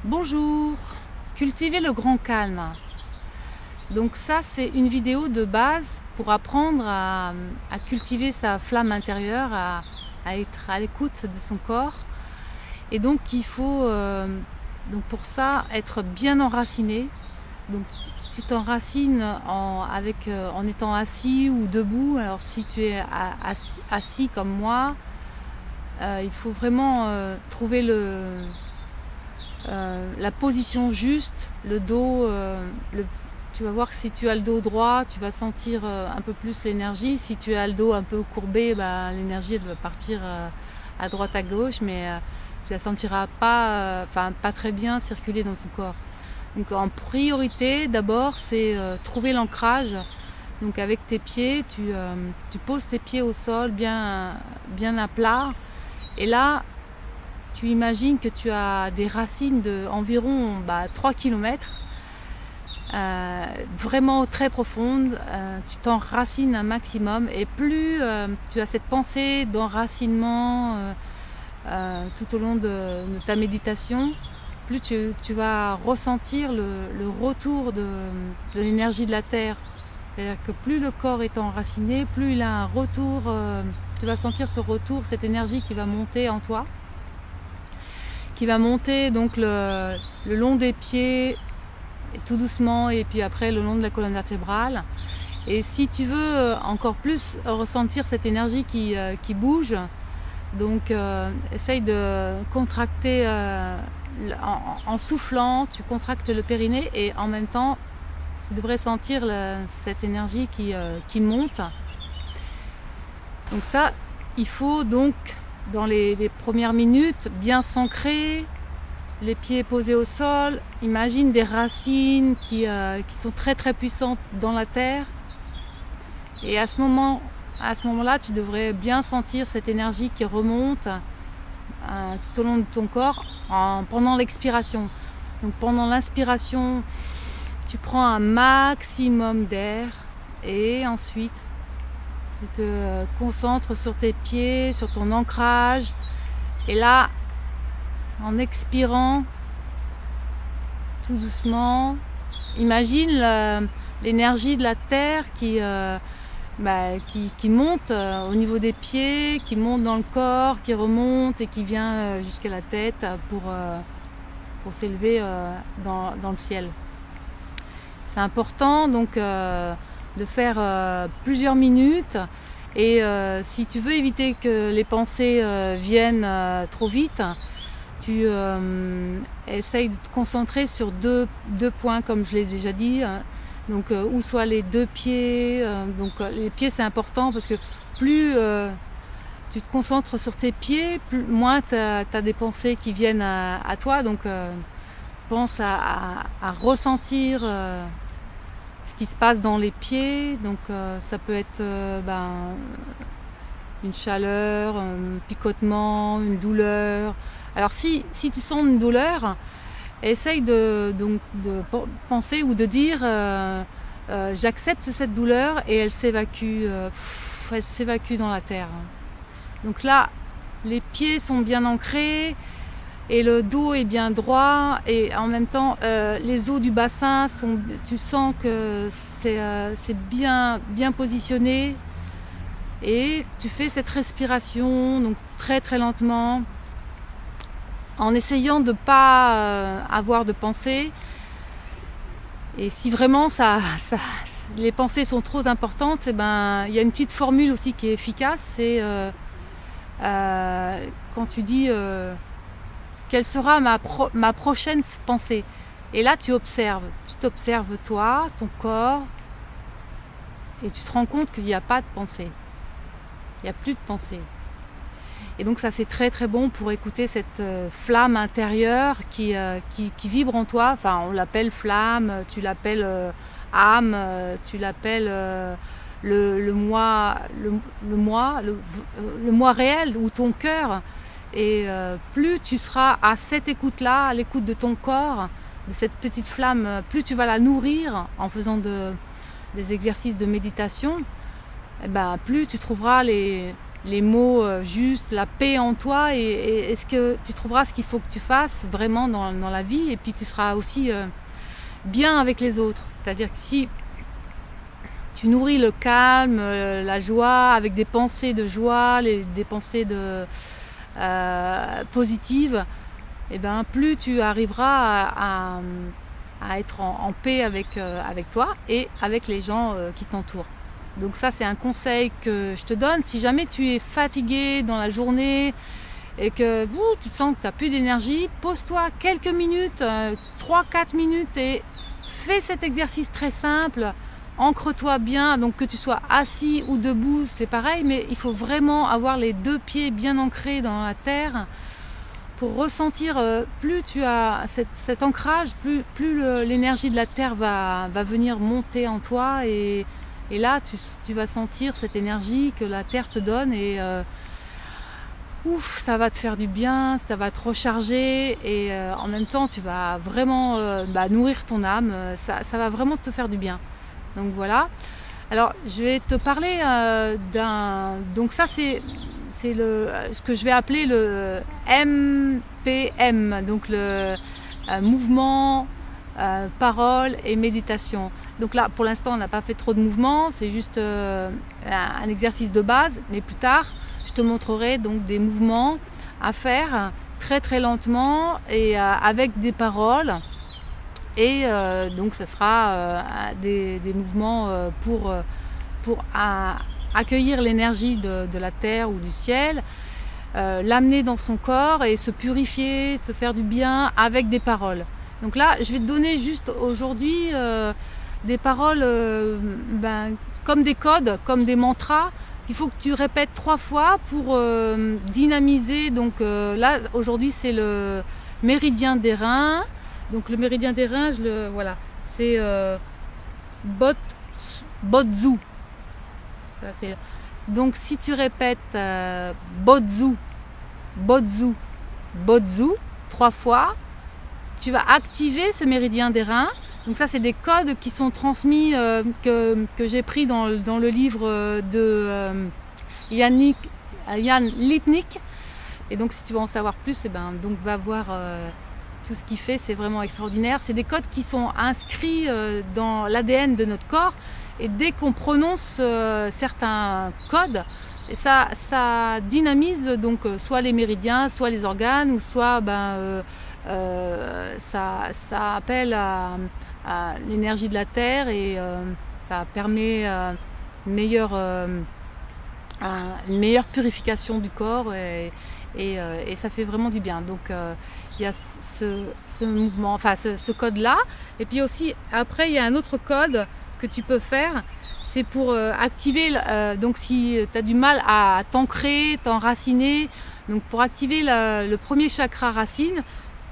Bonjour, cultiver le grand calme. Donc ça, c'est une vidéo de base pour apprendre à cultiver sa flamme intérieure, à être à l'écoute de son corps. Et donc il faut pour ça être bien enraciné. Donc tu t'enracines en étant assis ou debout. Alors si tu es assis comme moi, il faut vraiment trouver la position juste, le dos, tu vas voir que si tu as le dos droit, tu vas sentir un peu plus l'énergie. Si tu as le dos un peu courbé, l'énergie elle va partir à droite à gauche, mais tu la sentiras pas très bien circuler dans ton corps. Donc en priorité, d'abord, c'est trouver l'ancrage. Donc avec tes pieds, tu poses tes pieds au sol bien à plat. Et là, tu imagines que tu as des racines d'environ 3 km, vraiment très profondes. Tu t'enracines un maximum et plus tu as cette pensée d'enracinement tout au long de ta méditation, plus tu vas ressentir le retour de l'énergie de la terre. C'est-à-dire que plus le corps est enraciné, plus il a un retour, tu vas sentir ce retour, cette énergie qui va monter en toi, qui va monter donc le long des pieds, et tout doucement, et puis après le long de la colonne vertébrale. Et si tu veux encore plus ressentir cette énergie qui bouge, donc essaye de contracter en soufflant, tu contractes le périnée et en même temps tu devrais sentir cette énergie qui monte. Donc ça, il faut donc dans les premières minutes bien s'ancrer, les pieds posés au sol. Imagine des racines qui sont très très puissantes dans la terre. Et à ce moment-là, tu devrais bien sentir cette énergie qui remonte tout au long de ton corps pendant l'expiration. Donc pendant l'inspiration, tu prends un maximum d'air et ensuite tu te concentres sur tes pieds, sur ton ancrage. Et là, en expirant tout doucement, imagine l'énergie de la terre qui monte au niveau des pieds, qui monte dans le corps, qui remonte et qui vient jusqu'à la tête pour s'élever dans le ciel. C'est important donc de faire plusieurs minutes, et si tu veux éviter que les pensées viennent trop vite, tu essayes de te concentrer sur deux points comme je l'ai déjà dit. Donc où soit les deux pieds, donc les pieds c'est important parce que plus tu te concentres sur tes pieds, moins tu as des pensées qui viennent à toi. Donc pense à ressentir ce qui se passe dans les pieds. Donc ça peut être une chaleur, un picotement, une douleur. Alors si tu sens une douleur, essaye de penser ou de dire j'accepte cette douleur et elle s'évacue dans la terre. Donc là, les pieds sont bien ancrés et le dos est bien droit, et en même temps les os du bassin tu sens que c'est bien positionné, et tu fais cette respiration donc très très lentement en essayant de ne pas avoir de pensées. Et si vraiment les pensées sont trop importantes, il y a une petite formule aussi qui est efficace, c'est quand tu dis quelle sera ma prochaine pensée. Et là tu t'observes toi, ton corps, et tu te rends compte qu'il n'y a pas de pensée, il n'y a plus de pensée. Et donc ça c'est très très bon pour écouter cette flamme intérieure qui vibre en toi. Enfin on l'appelle flamme, tu l'appelles âme, tu l'appelles le moi réel, ou ton cœur. Et plus tu seras à cette écoute-là, à l'écoute de ton corps, de cette petite flamme, plus tu vas la nourrir en faisant des exercices de méditation, plus tu trouveras les les mots justes, la paix en toi, et est-ce que tu trouveras ce qu'il faut que tu fasses vraiment dans la vie, et puis tu seras aussi bien avec les autres. C'est-à-dire que si tu nourris le calme, la joie, avec des pensées de joie, des pensées positives, et ben plus tu arriveras à être en paix avec toi et avec les gens qui t'entourent. Donc ça, c'est un conseil que je te donne. Si jamais tu es fatigué dans la journée et que tu sens que tu n'as plus d'énergie, pose-toi quelques minutes, 3-4 minutes, et fais cet exercice très simple. Ancre-toi bien, donc que tu sois assis ou debout, c'est pareil, mais il faut vraiment avoir les 2 pieds bien ancrés dans la terre pour ressentir, plus tu as cet ancrage, plus l'énergie de la terre va venir monter en toi, et là tu vas sentir cette énergie que la terre te donne, et ça va te faire du bien, ça va te recharger, et en même temps tu vas vraiment nourrir ton âme, ça va vraiment te faire du bien. Donc voilà. Alors je vais te parler donc ça c'est ce que je vais appeler le MPM, donc le mouvement, parole et méditation. Donc là pour l'instant on n'a pas fait trop de mouvements, c'est juste un exercice de base, mais plus tard je te montrerai donc des mouvements à faire très très lentement et avec des paroles. Et donc ce sera des mouvements pour accueillir l'énergie de la terre ou du ciel, l'amener dans son corps et se purifier, se faire du bien avec des paroles. Donc là, je vais te donner juste aujourd'hui des paroles comme des codes, comme des mantras. Il faut que tu répètes 3 fois pour dynamiser. Donc là, aujourd'hui, c'est le méridien des reins. Donc le méridien des reins, c'est Bodzu. Donc si tu répètes Bodzu, Bodzu, Bodzu 3 fois, tu vas activer ce méridien des reins. Donc ça, c'est des codes qui sont transmis, que j'ai pris dans le livre de Jan Lipnik. Et donc si tu veux en savoir plus, donc va voir tout ce qu'il fait, c'est vraiment extraordinaire. C'est des codes qui sont inscrits dans l'ADN de notre corps, et dès qu'on prononce certains codes, ça dynamise donc soit les méridiens, soit les organes, ou soit ça appelle à l'énergie de la terre, et ça permet une meilleure purification du corps, et ça fait vraiment du bien. Donc il y a ce mouvement, enfin ce code là, et puis aussi après il y a un autre code que tu peux faire, c'est pour activer, donc si tu as du mal à t'ancrer, t'enraciner, donc pour activer le premier chakra racine,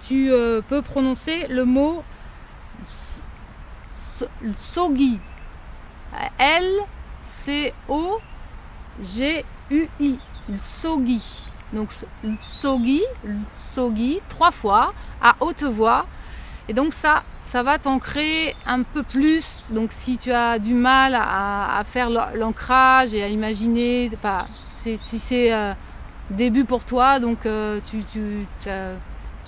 tu peux prononcer le mot Sogi, L-C-O-G-U-I, Sogi. Donc Sogi 3 fois à haute voix, et donc ça va t'ancrer un peu plus. Donc si tu as du mal à faire l'ancrage et à imaginer, si c'est début pour toi, donc tu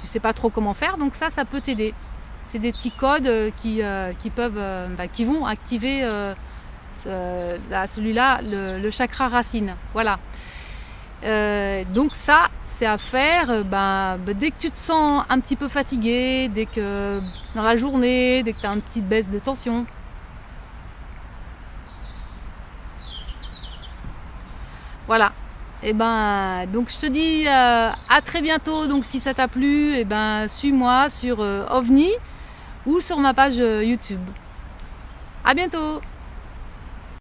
sais pas trop comment faire, donc ça peut t'aider. C'est des petits codes qui vont activer celui-là, le chakra racine. Voilà. Donc ça, c'est à faire dès que tu te sens un petit peu fatigué, dès que dans la journée, dès que tu as une petite baisse de tension. Voilà. Et donc je te dis à très bientôt. Donc si ça t'a plu, suis-moi sur OVNI ou sur ma page YouTube. À bientôt.